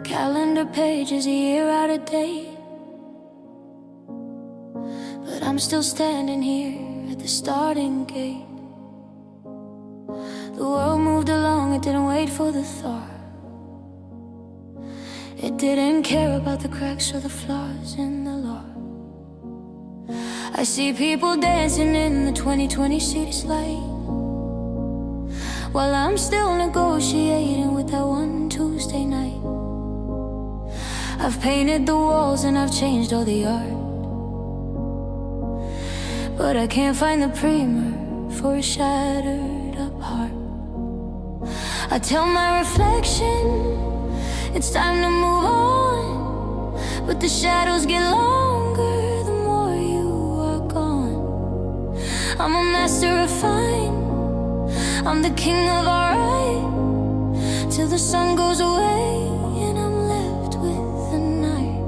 calendar page is a year out of date, but I'm still standing here at the starting gate. The world moved along, it didn't wait for the thought. It didn't care about the cracks or the flaws in the law. I see people dancing in the 2020 city slate, while I'm still negotiating with that one Tuesday night. I've painted the walls and I've changed all the art, but I can't find the primer for a shattered up heart. I tell my reflection it's time to move on, but the shadows get longer the more you are gone. I'm a master of fine, I'm the king of alright, till the sun goes away and I'm left with the night.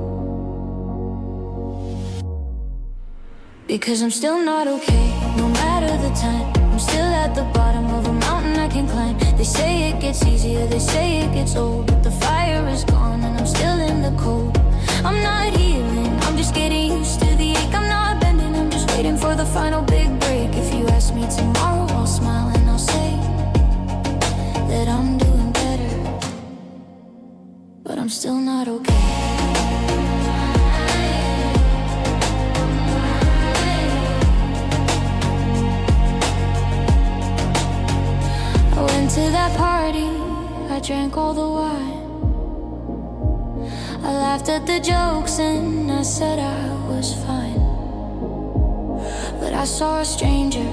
Because I'm still not okay, no matter the time. I'm still at the bottom of a mountain I can climb. They say it gets easier, they say it gets old, but the fire is gone and I'm still in the cold. I'm not healing, I'm just getting used to the ache. I'm not bending, I'm just waiting for the final big break. If you ask me tomorrow, I'll smile and I'll say that I'm doing better, but I'm still not okay. To that party, I drank all the wine. I laughed at the jokes and I said I was fine. But I saw a stranger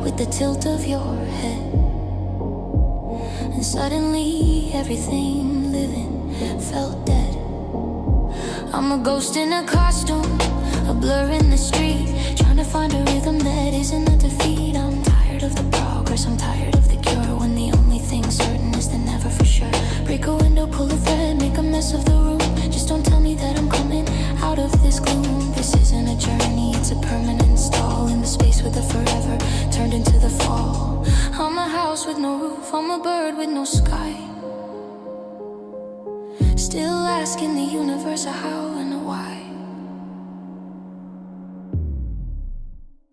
with the tilt of your head, and suddenly everything living felt dead. I'm a ghost in a costume, a blur in the street, trying to find a rhythm that isn't a defeat. I'm tired of the progress, I'm tired of the cure, when the only thing certain is the never for sure. Break a window, pull a thread, make a mess of the room. Just don't tell me that I'm coming out of this gloom. This isn't a journey, it's a permanent stall in the space where the forever turned into the fall. I'm a house with no roof, I'm a bird with no sky, still asking the universe a how and a why.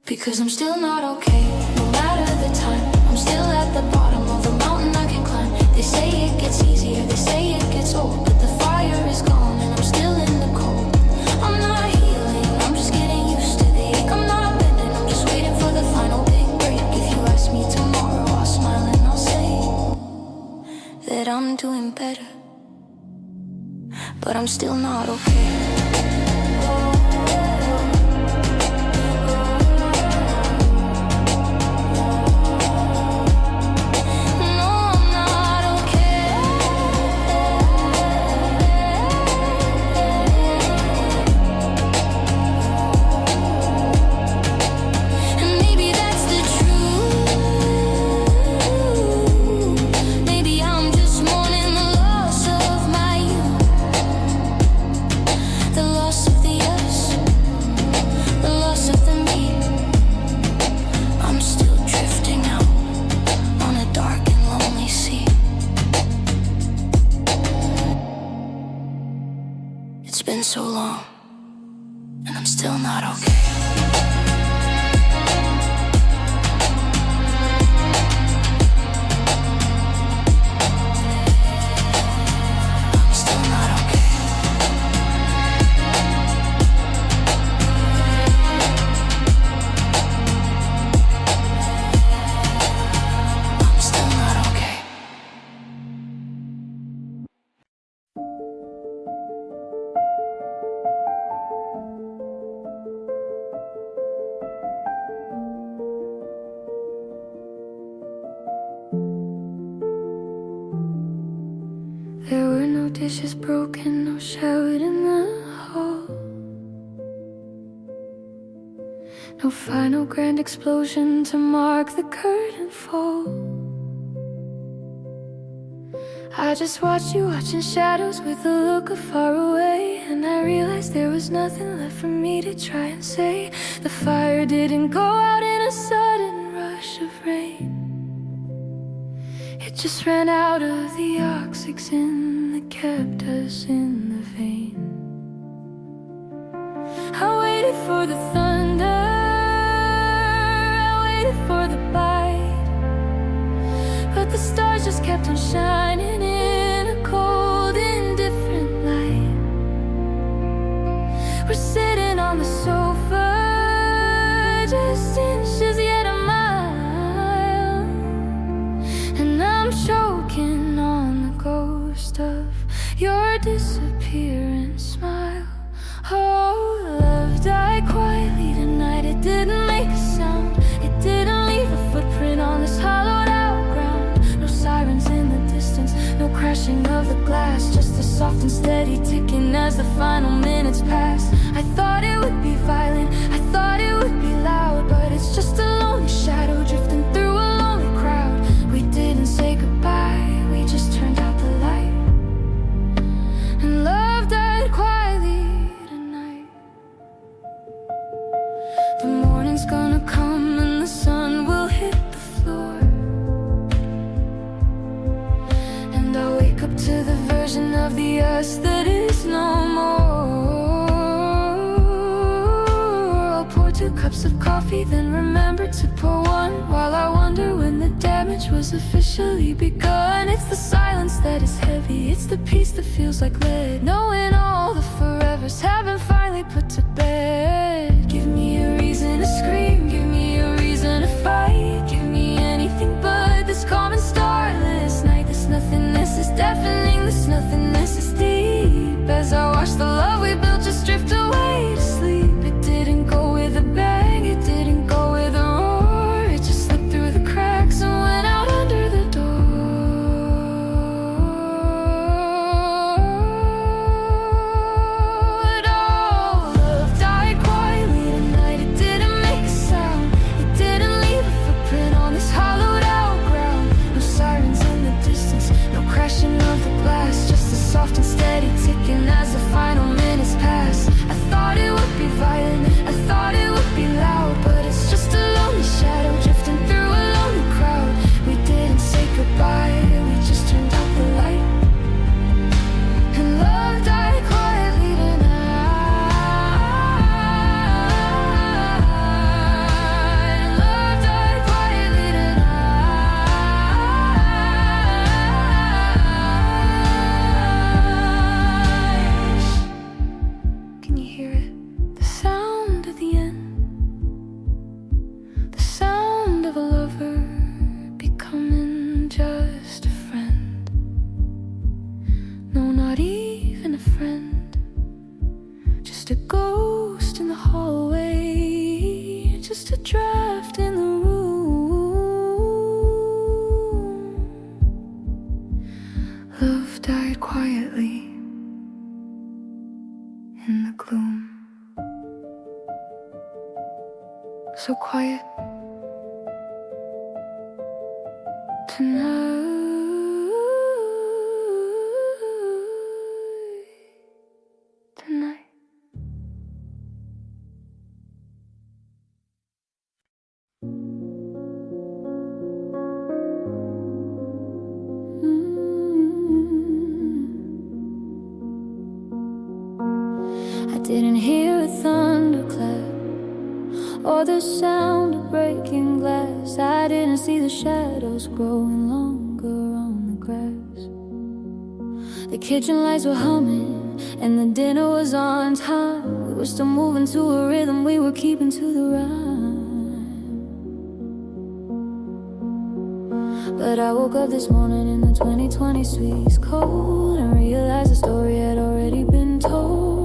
Because I'm still not okay, no matter the time. I'm still at the bottom of a mountain I can climb. They say it gets easier, they say it gets old, but the fire is gone and I'm still in the cold. I'm not healing, I'm just getting used to the ache. I'm not bending, I'm just waiting for the final big break. If you ask me tomorrow, I'll smile and I'll say that I'm doing better, but I'm still not okay. It's been so long, and I'm still not okay. There were no dishes broken, no shout in the hall, no final grand explosion to mark the curtain fall. I just watched you watching shadows with a look of far away, and I realized there was nothing left for me to try and say. The fire didn't go out in a sudden rush of rain, it just ran out of the oxygen in the kept us in the vein. I waited for the thunder, I waited for the bite, but the stars just kept on shining in a cold, indifferent light. We're sitting on the sofa, just inches yet a mile, and I'm choking on the ghost of your disappearing smile. Oh, love died quietly tonight. It didn't make a sound, it didn't leave a footprint on this hollowed out ground. No sirens in the distance, no crashing of the glass, just a soft and steady ticking as the final minutes pass. I thought it would be violent, I thought it would be loud, but it's just a lonely shadow drifting through a lonely crowd. We didn't say goodbye, we just turned out the light, and love died quietly tonight. The morning's gonna come and the sun will hit the floor, and I'll wake up to the version of the us that is no more. I'll pour 2 cups of coffee, then remember to pour 1, while I wonder when the damage was officially begun. It's the silence that is heavy, it's the peace that feels like lead, knowing all the forevers have been finally put to bed. Give me a reason to scream, give me a reason to fight, give me anything but this calm and starless night. This nothingness is deafening, this nothingness is deep. As I watch the love we built just drift away to sleep. It didn't go with a bang, it didn't go with a roar, it just slipped through the cracks and went out under the soft and steady ticking as the final minutes pass. I thought it would be violent, I thought it would be loud, but it's just a lonely shadow drifting through a lonely crowd. We didn't say goodbye, we just turned out the light, and love died quietly tonight. Love died quietly tonight. Can you hear it? The sound of the end, the sound of a lover becoming just a friend. No, not even a friend, just a ghost in the hallway, just a draft in the room. Love died quietly in the gloom. So quiet tonight. I didn't hear a thunderclap or the sound of breaking glass. I didn't see the shadows growing longer on the grass. The kitchen lights were humming and the dinner was on time. We were still moving to a rhythm, we were keeping to the rhyme. But I woke up this morning in the 2020 sweet cold and realized the story had already been told.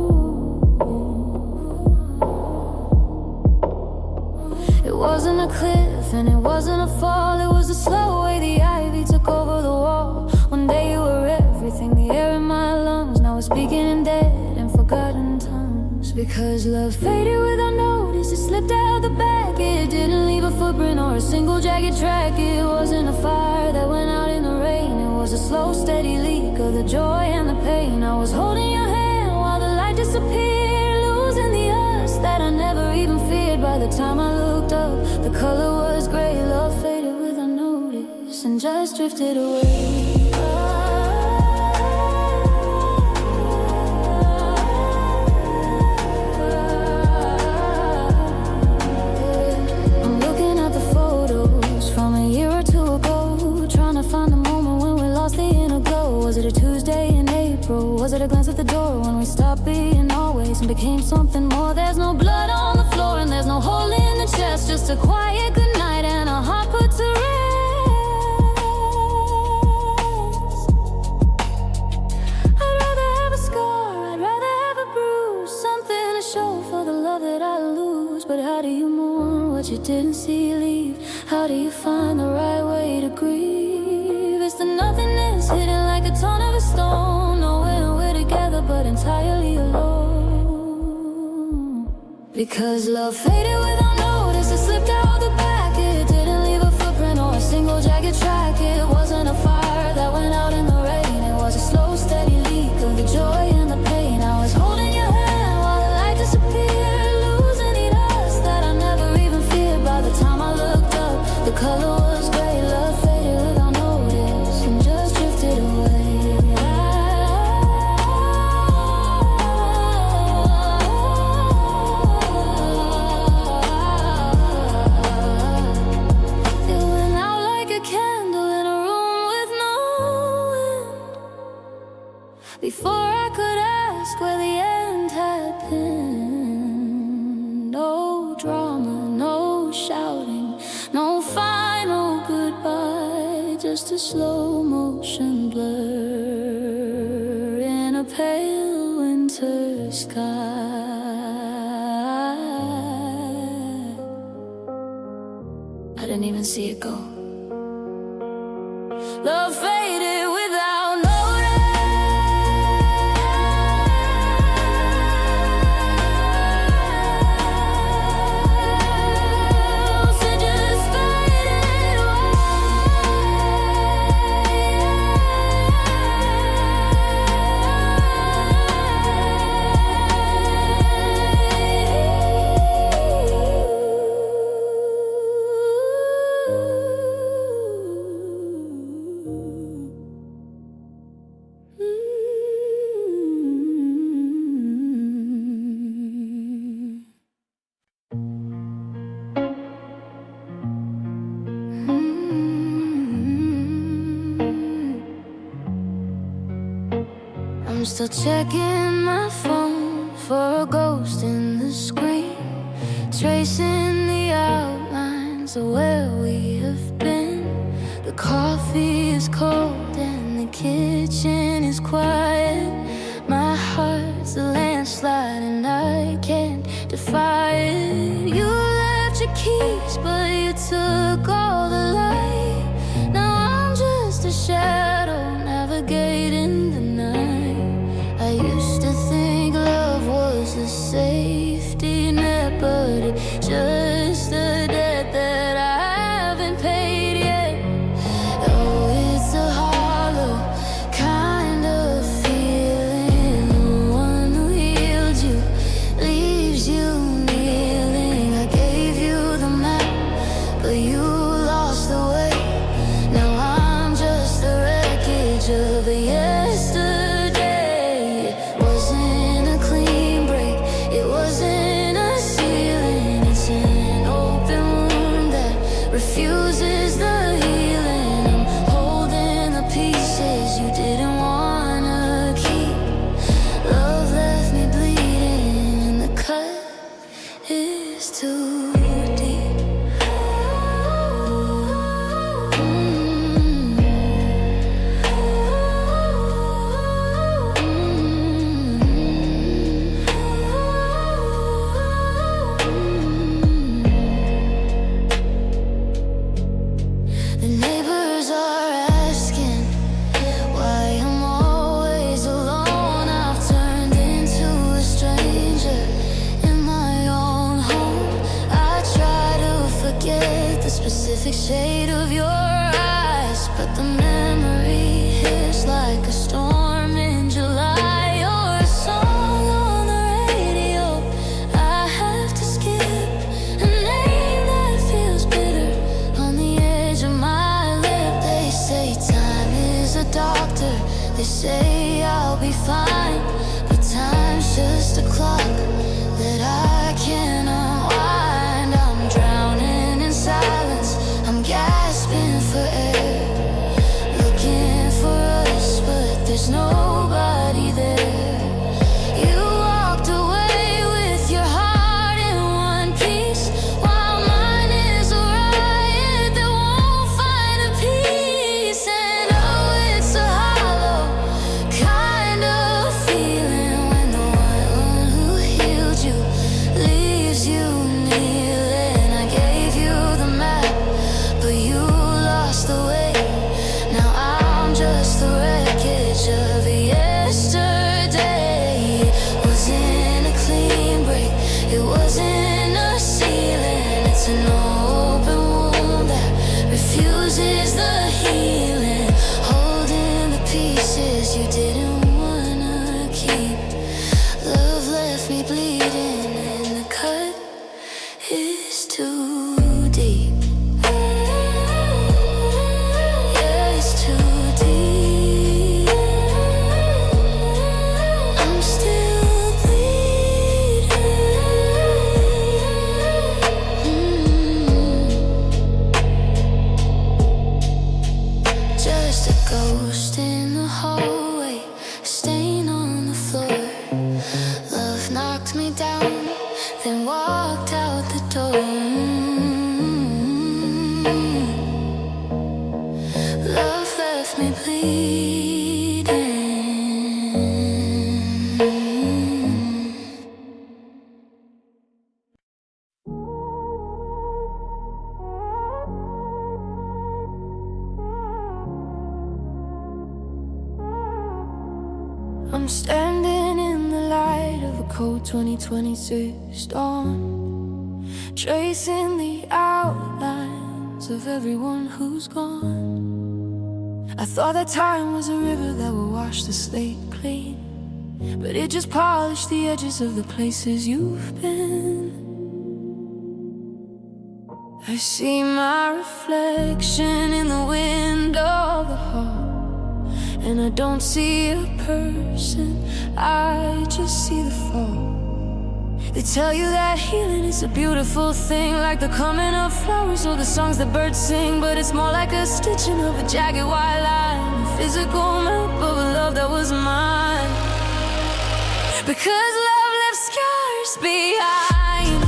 It wasn't a cliff and it wasn't a fall, it was the slow way the ivy took over the wall. One day you were everything, the air in my lungs. Now we're speaking in dead and forgotten tongues. Because love faded without notice, it slipped out the back. It didn't leave a footprint or a single jagged track. It wasn't a fire that went out in the rain, it was a slow steady leak of the joy and the pain. I was holding your hand while the light disappeared, losing the us that I never even feared. By the time I looked up, the color was gray. Love faded without notice and just drifted away. became something more. There's no blood on the floor and there's no hole in the chest, just a quiet goodnight and a heart put to rest. I'd rather have a scar, I'd rather have a bruise, something to show for the love that I lose. But how do you mourn what you didn't see leave? How do you find the right way to grieve? It's the nothingness hidden like a ton of a stone, knowing we're together but entirely alone. Because love faded without notice, it slipped out the back. It didn't leave a footprint or a single jagged track. It wasn't a fire that went out in the rain. It was a slow, steady leak of the joy and the pain. I was holding your hand while the light disappeared, losing the dust that I never even feared. By the time I looked up, the color was gray. Love faded without notice and just drifted away. It went out like a candle in a room with no wind, before I could ask where the end had been. No drama, no shouting, no final goodbye, just a slow motion blur in a pale winter sky. I didn't even see it go. Love faded without notice. It just faded away. I'm still checking my phone for a ghost in the screen, tracing the outlines of where we have been. The coffee is cold and the kitchen is quiet. My heart's a landslide and I can't defy it. You left your keys but you took all the light. Now I'm just a shadow navigating the night. I used to think love was a safety net, but it's just a debt that I haven't paid yet. Oh, it's a hollow kind of feeling. The one who healed you leaves you kneeling. I gave you the map, but you lost the way. Now I'm just the wreckage of a yesterday. It wasn't a clean break, it wasn't a ceiling. It's an open wound that refuses the healing. I'm holding the pieces you didn't wanna keep. Love left me bleeding and the cut is too deep. The neighbors are asking why I'm always alone. I've turned into a stranger in my own home. I try to forget the specific shade of your eyes, but the memory hits like a storm in July. You're a song on the radio I have to skip, a name that feels bitter on the edge of my lip. They say time is a doctor, they say I'll be fine, but time's just a clock that I can't unwind. I'm drowning in silence, I'm gasping for air, looking for was you kneeling. I gave you the map, but you lost the way. Now I'm just the wreckage of yesterday. It wasn't a clean break, it wasn't a ceiling. It's an open wound that refuses the healing, holding the pieces you didn't wanna keep. Love left me bleeding and the cut is too deep. Yeah, it's too deep. I'm still bleeding. Just a ghost in the hallway, stain on the floor. Love knocked me down, then walked out the door. Love left me bleeding. I'm standing in the light of a cold 2026 dawn, tracing the outlines of everyone who's gone. I thought that time was a river that would wash the slate clean, but it just polished the edges of the places you've been. I see my reflection in the window of the hall, and I don't see a person, I just see the fall. They tell you that healing is a beautiful thing, like the coming of flowers or the songs that birds sing, but it's more like a stitching of a jagged white line, a physical map of a love that was mine. Because love left scars behind.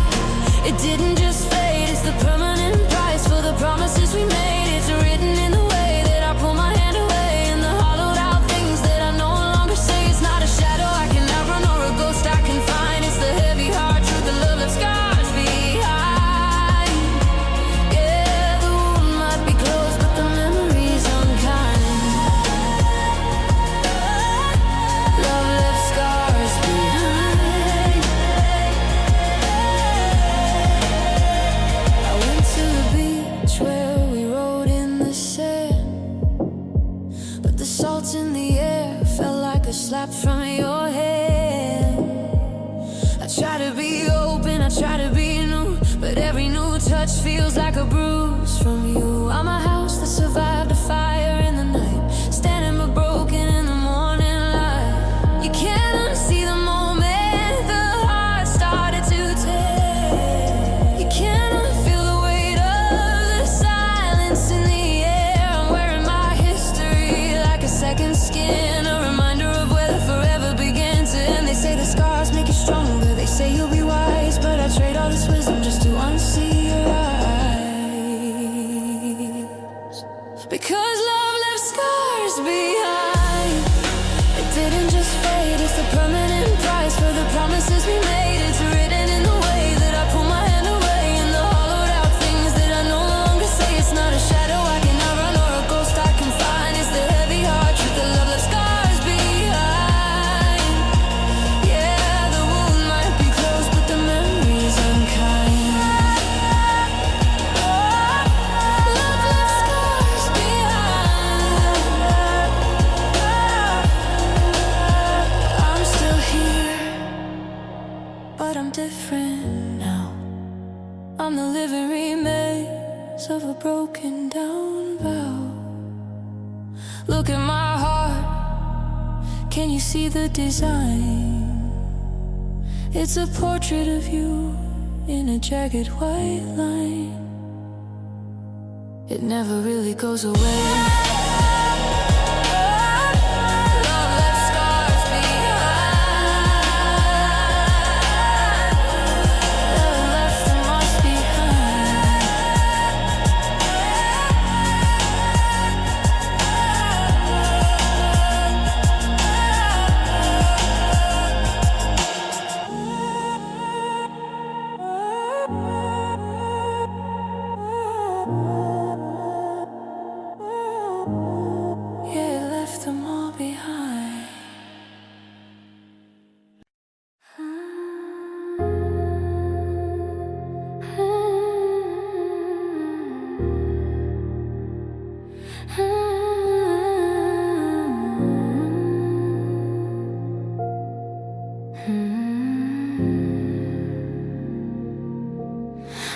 It didn't just fade, it's the permanent price for the promises we made. It's written in the way that I pull my hand away, and the hollowed out things that I no longer say. It's not a shadow I can outrun or a ghost I can find. It's the heavy heart truth that love left scars behind. Yeah, the wound might be closed, but the memory's unkind. Love left scars behind. I went to the beach where we rode in the sand, but the salt in the air felt like a slap from your hand. I try to be open, I try to be new, but every new touch feels like a bruise from you. I'm a house that survived a fire in the night, standing but broken in the morning light. You can't unsee the moment the heart started to tear. You can't unfeel the weight of the silence in the air. I'm wearing my history like a second skin, a reminder of where the forever began to end. They say the scars make you stronger, they say you'll be wise, but I trade all this wisdom just to unsee your eyes. Because love left scars behind. It didn't just fade, it's the permanent price for the promises we made. It's written in the way that I pull my hand away, and the hollowed out things that I no longer say. It's not a shadow I can outrun or a ghost I can find. It's the heavy heart truth that love left scars behind. Yeah, the wound might be closed, but the memory's unkind. Love left scars behind. I'm still here, but I'm different now. I'm the living remains of a broken down vow. Look at my heart, can you see the design? It's a portrait of you in a jagged white line. It never really goes away. Love left scars behind. Love left the marks behind.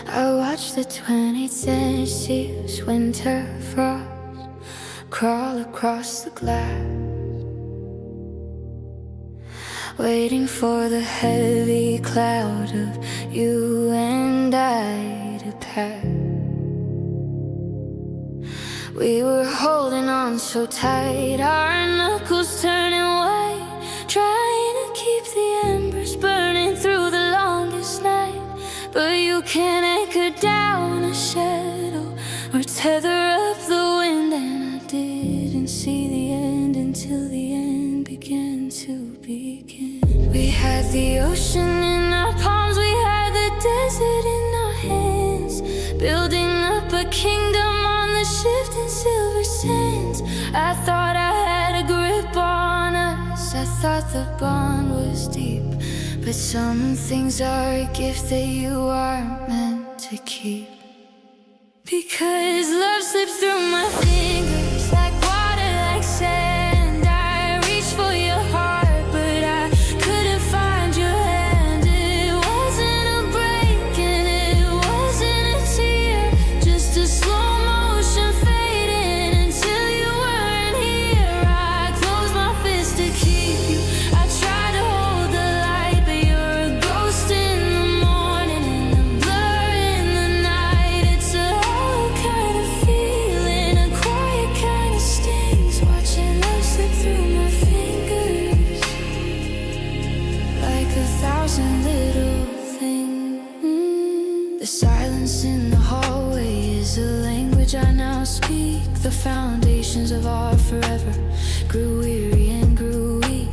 I watched the 2010s winter frost crawl across the glass, waiting for the heavy cloud of you and I to pass. We were holding on so tight, our knuckles turning white, trying to keep the embers burning through the longest night. But you can't anchor down a shadow or tether up the wind, and I didn't see the end until the end began to begin. We had the ocean in our palms, we had the desert in our hands, building up a kingdom on the shifting silver sands. I thought I had a grip on us, I thought the bond was deep, but some things are a gift that you aren't meant to keep. Because love slips through my fingers like water, like sand. I reached for your heart, but I couldn't find your hand. It wasn't a break and it wasn't a tear, just a slow motion fading until you weren't here. I closed my fist to keep you, I tried to hold the light, but you're a ghost in the morning and a blur in the night. It's a hollow kind of feeling, a quiet kind of stings, watching love slip through my fingers like 1,000 little things. The silence in the hallway is a language I now speak. The foundations of our forever grew weary and grew weak.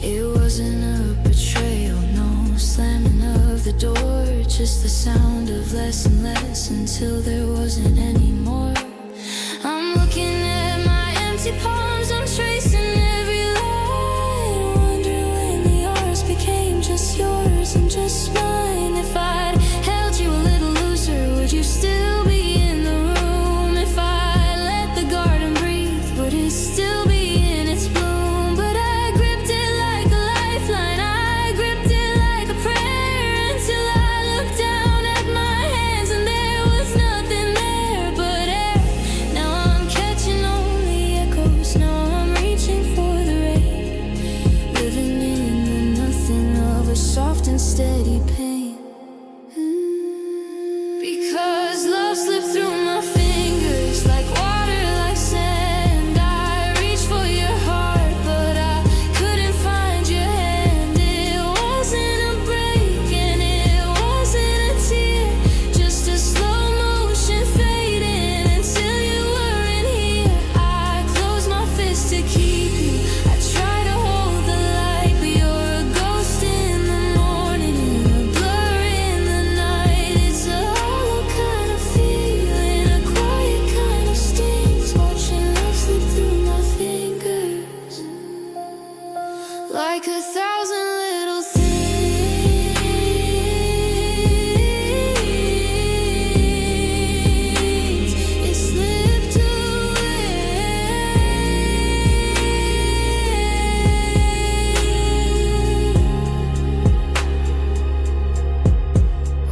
It wasn't a betrayal, no slamming of the door, just the sound of less and less until there wasn't any more. I'm looking at my empty palms, I'm tracing every line, wondering when the yours became just yours and just mine. If I'd held you a little looser, would you still be in the room? If I let the garden breathe, would it still be in its bloom? But I gripped it like a lifeline, I gripped it like a prayer, until I looked down at my hands and there was nothing there but air. Now I'm catching only echoes, now I'm reaching for the rain, living in the nothing of a soft and steady pain. Because love slipped through my fingers like water, like sand. I reached for your heart, but I couldn't find your hand. It wasn't a break and it wasn't a tear, just a slow motion fading until you weren't here. I closed my fist to keep you, I try to hold the light, but you're a ghost in the morning and a blur in the night. It's a hollow kind of feeling, a quiet kind of stings, watching love slip through my fingers like 1,000 little things. It slipped away,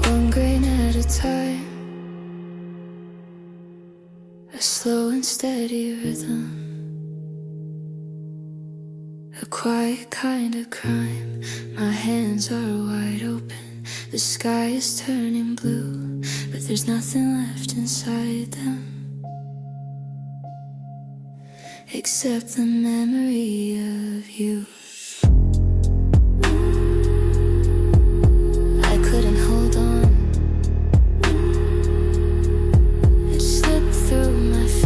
one grain at a time, a slow and steady rhythm, a quiet kind of crime. My hands are wide open, the sky is turning blue, but there's nothing left inside them except the memory of you. I couldn't hold on, it slipped through my fingers.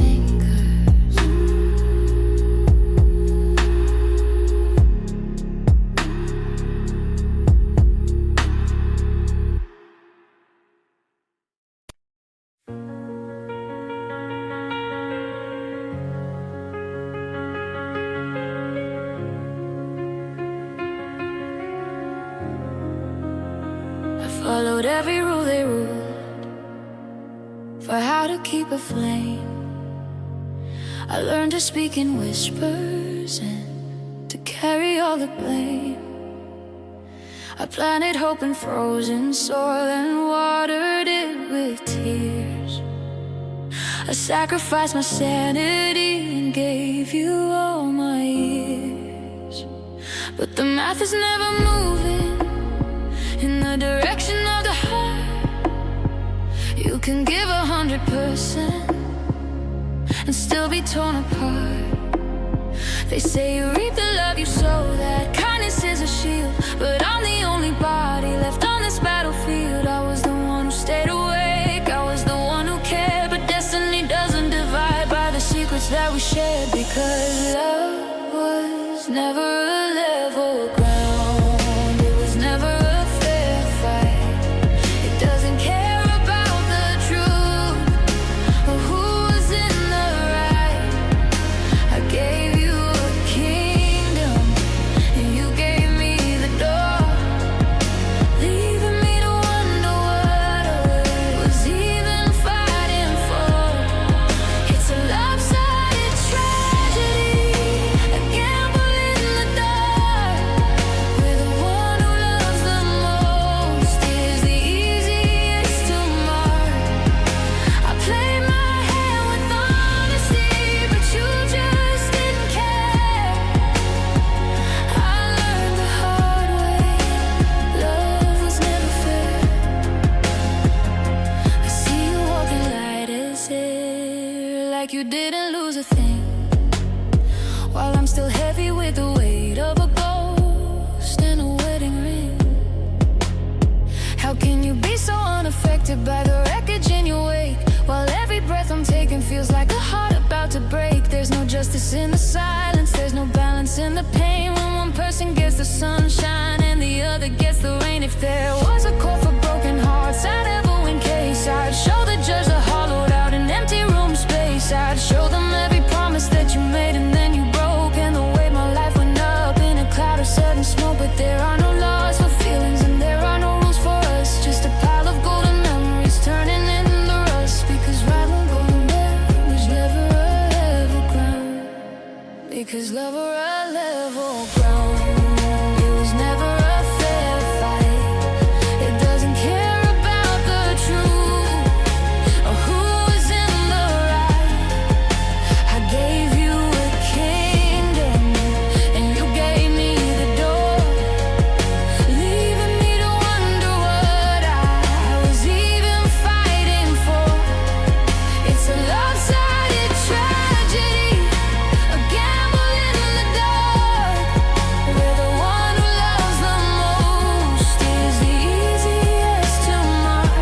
Followed every rule they ruled for how to keep a flame. I learned to speak in whispers and to carry all the blame. I planted hope in frozen soil and watered it with I sacrificed my sanity and gave you all my years, but the math is never moving in the direction of the heart. You can give 100% and still be torn apart. They say you reap the love you sow, that kindness is a shield, but I'm the only body left on this battlefield. I was the one who stayed awake, I was the one who cared, but destiny doesn't divide by the secrets that we shared, because love was never a level ground. It was never a fair fight. It doesn't care about the truth or who was in the right. I gave you a kingdom and you gave me the door, leaving me to wonder what I was even fighting for. It's a lopsided tragedy, a gamble in the dark, where the one who loves the most is the easiest to mark. I played my hand with honesty, but you just didn't care. I learned the hard way, love was never fair. I see you walking light as air, like you didn't lose a thing, while I'm still heavy with the weight of a ghost and a wedding ring. How can you be so unaffected by the wreckage in your wake, while every breath I'm taking feels like a heart about to break? There's no justice in the silence, there's no balance in the pain, when one person gets the sunshine and the other gets the rain. If there was a court for broken hearts, I'd ever win case. I'd show the judge the hollowed out and empty room space. I'd show them every promise that you made and then you broke, and the way my life went up in a cloud of sudden smoke. But there are no laws for feelings and there are no rules for us, just a pile of golden memories turning into rust, because rattling golden bear was never a level ground, because love were a level ground. It was never a fair fight. It doesn't care about the truth or who was in the right. I gave you a kingdom and you gave me the door, leaving me to wonder what I was even fighting for. It's a lopsided tragedy, a gamble in the dark, where the one who loves the most is the easiest to mark.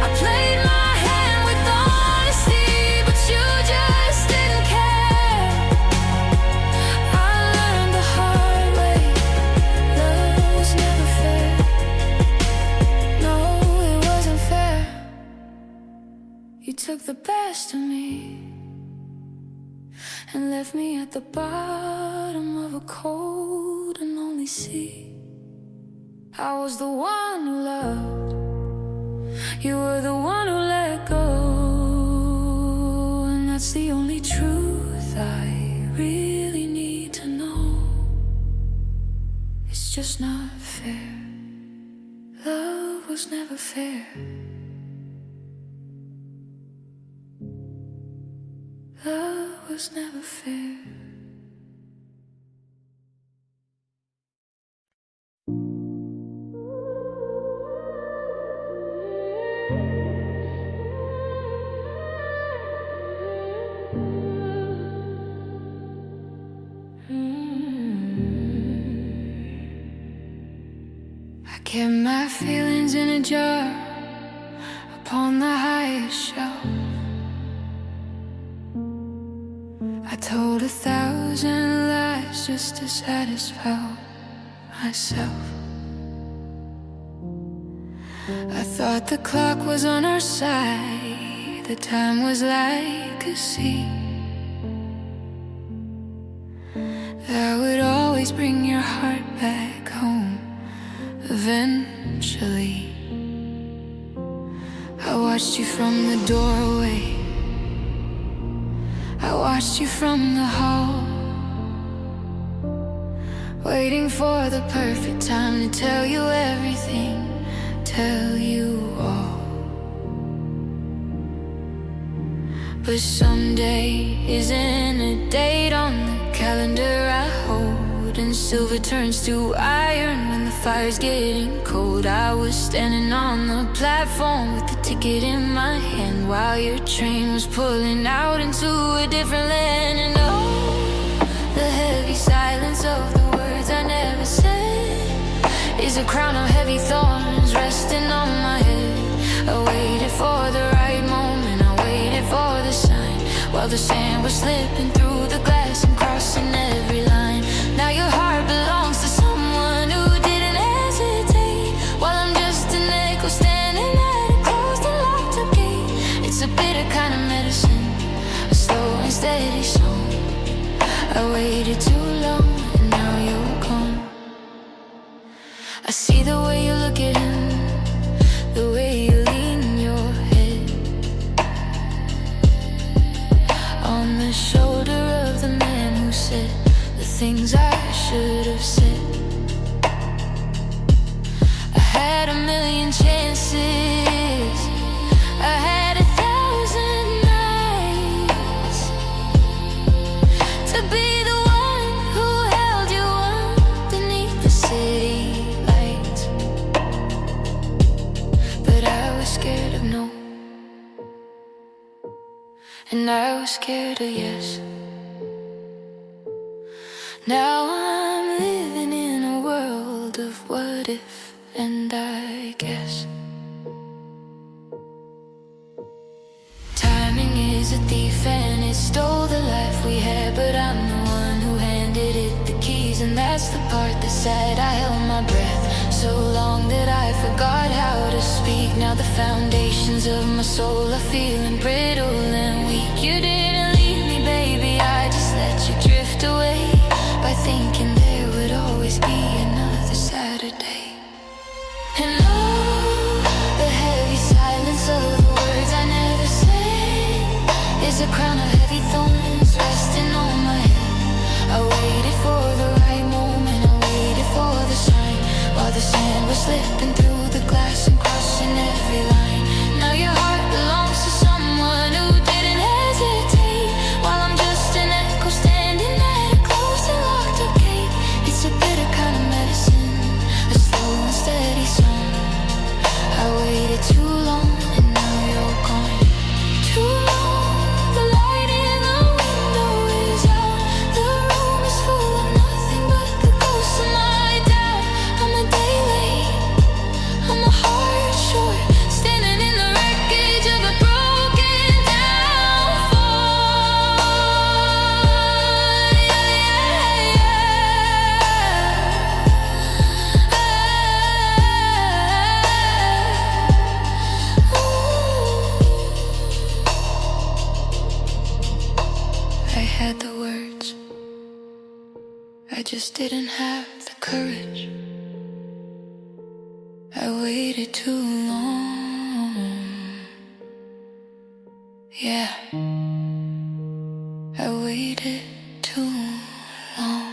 I played my hand with honesty, but you just didn't care. I learned the hard way, love was never fair. No, it wasn't fair. You took the best of me and left me at the bottom of a cold and lonely sea. I was the one who loved, you were the one who let go, and that's the only truth I really need to know. It's just not fair. Love was never fair. Love was never fair. I kept my feelings in a jar upon the highest shelf. I told 1,000 lies just to satisfy myself. I thought the clock was on our side, the time was like a sea that would always bring your heart back home eventually. I watched you from the doorway, I watched you from the hall, waiting for the perfect time to tell you everything, tell you all. But someday isn't a date on the calendar I hold, and silver turns to iron when the fire's getting cold. I was standing on the platform with the ticket in my hand while your train was pulling out into a different land. And oh, the heavy silence of the words I never said is a crown of heavy thorns resting on my head. I waited for the right moment, I waited for the sign, while the sand was slipping through the glass and crossing every line. Now your heart belongs to someone who didn't hesitate, while I'm just an echo standing at a closed and locked up gate. It's a bitter kind of medicine, a slow and steady song. I waited too long and now you're gone. I see the way you look at him, the way you lean your head on the shoulder of the man who said the things I should have said. I had a million chances, I had 1,000 nights to be the one who held you underneath the city lights. But I was scared of no, and I was scared of yes. Now I'm living in a world of what if and I guess. Timing is a thief and it stole the life we had, but I'm the one who handed it the keys, and that's the part that's sad. I held my breath so long that I forgot how to speak. Now the foundations of my soul are feeling brittle and weak. You didn't leave me, baby, I just let you drift away by thinking there would always be another Saturday. And oh, the heavy silence of the words I never said is a crown of heavy thorns resting on my head. I waited for the right moment, I waited for the sign, while the sand was slipping through the glass and crossing every line. Now your heart belongs to someone who didn't hesitate, while I'm just an echo standing at a closed and locked up gate. It's a bitter kind of medicine, a slow and steady song. I waited too long and now you're gone. Too long, the light in the window is out, the room is full of nothing but the ghosts of my dad. I'm a day late, I'm a heart short, standing in the wreckage of a broken down fort. Yeah, yeah, yeah. I had the words, I just didn't have the courage. I waited too long. Yeah, I waited too long.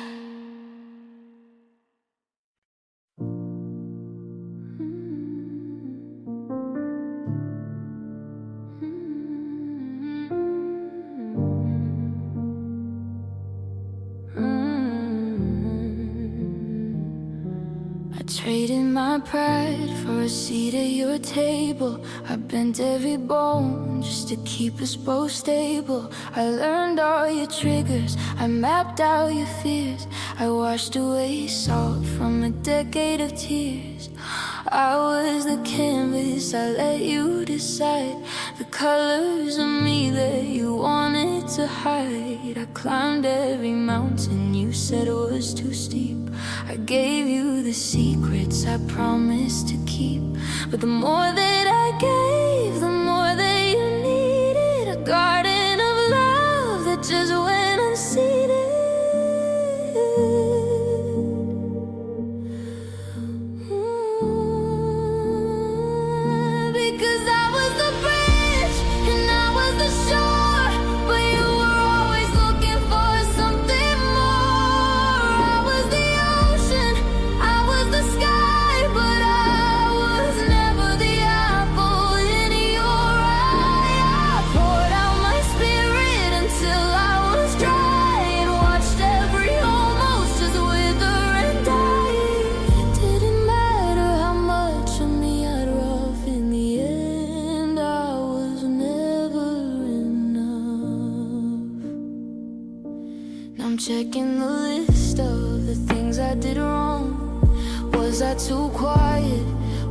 I traded my pride for a seat at your table. I bent every bone just to keep us both stable. I learned all your triggers, I mapped out your fears. I washed away salt from a decade of tears. I was the canvas, I let you decide the colors of me that you wanted to hide. I climbed every mountain you said was too steep. I gave you the secrets I promised to keep. But the more that I gave, the more that you needed. A garden of love that just went unseeded. Because I was the bridge and I was the shore, but you were always looking for something more. I was the ocean, I was the sky, but I was never the checking the list of the things I did wrong. Was I too quiet?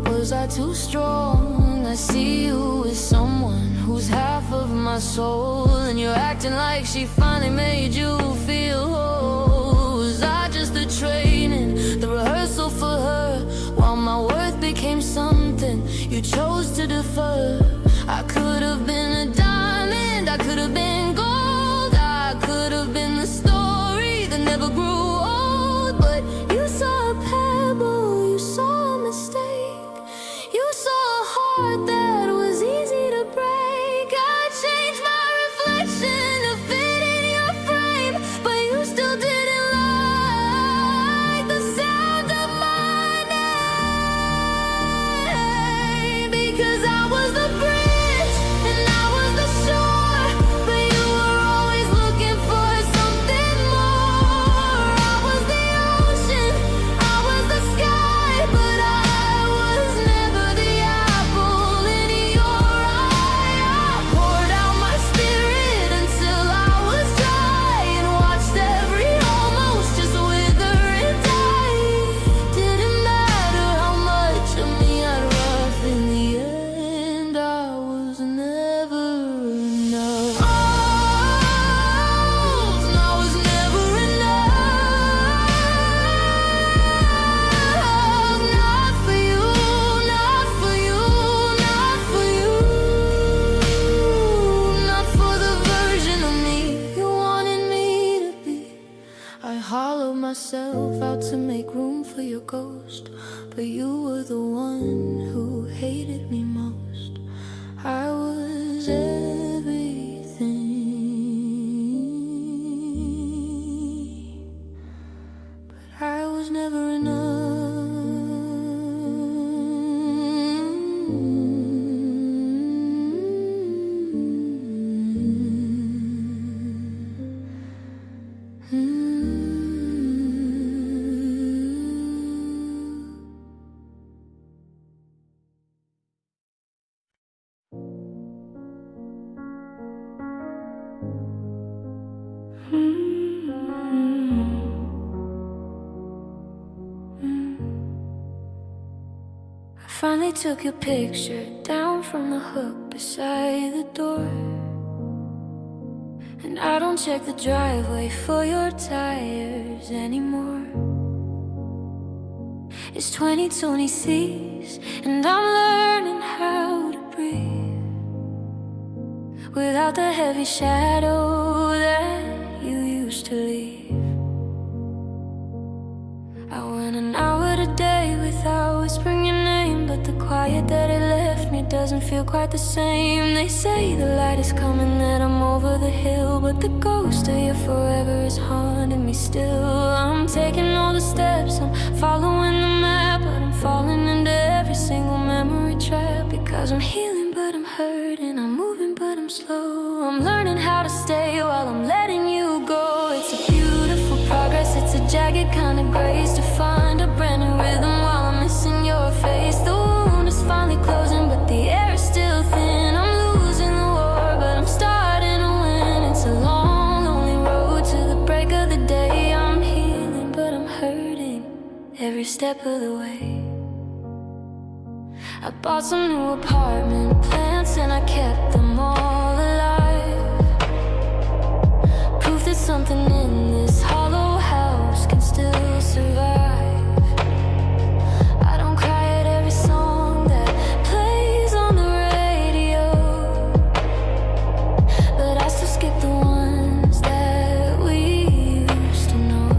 Was I too strong? I see you with someone who's half of my soul, and you're acting like she finally made you feel whole. Was I just the training, the rehearsal for her, while my worth became something you chose to defer? I could have been a diamond, I could have been gold, I could have been the story that never grew old. But you saw a pebble, you saw a mistake, you saw a heart that was easy to break. I changed my reflection to fit in your frame, but you still didn't like the sound of my name. Because I was the bridge and I was the shore, but you were always looking for something more. I was the ocean, I was the sky, but I was never the apple in your eye. I poured out my spirit until I was dry, and watched every almost just wither and die. Didn't matter how much of me I'd rough, in the end I was never enough. Oh, I was never enough. Not for you, not for you, not for you. Not for the version of me you wanted me to be. I hollowed myself out to make room for your ghost, but you were the one who hated me most. I was everything, but I was never I finally took your picture down from the hook beside the door, and I don't check the driveway for your tires anymore. It's 2026 and I'm learning how to breathe without the heavy shadow that you used to leave. I went an hour today without whispering your name, but the quiet that it left me doesn't feel quite the same. They say the light is coming, that I'm over the hill, but the ghost of you forever is haunting me still. I'm taking all the steps, I'm following the map, but I'm falling into every single memory trap. Because I'm healing but I'm hurting, I'm moving but I'm slow. I'm learning how to stay while I'm letting you go. It's a beautiful progress, it's a jagged kind of grace to find a brand new rhythm while I'm missing your face. The wound is finally closing, but the air is still thin. I'm losing the war, but I'm starting to win. It's a long, lonely road to the break of the day. I'm healing, but I'm hurting every step of the way. I bought some new apartment plants and I kept them all alive. Proof that something in this hollow house can still survive. I don't cry at every song that plays on the radio, but I still skip the ones that we used to know.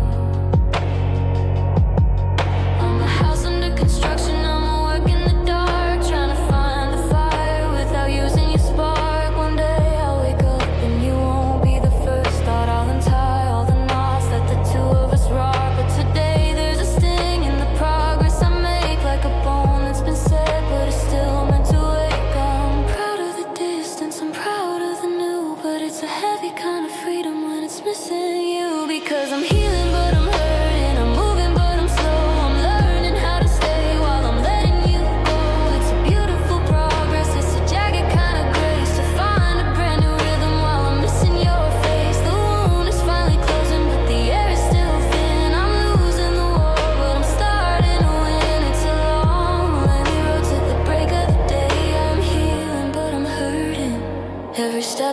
I'm a house under construction, I'm a work in the dark, trying to find the fire without using your spark. One day I'll wake up and you won't be the first thought I'll untie.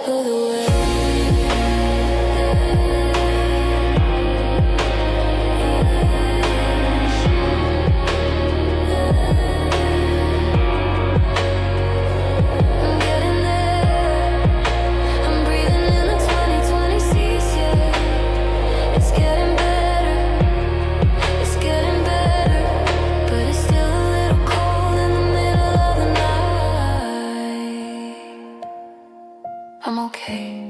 step of the way. I'm okay,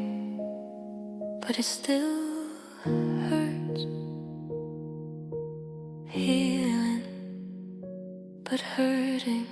but it still hurts. Healing, but hurting.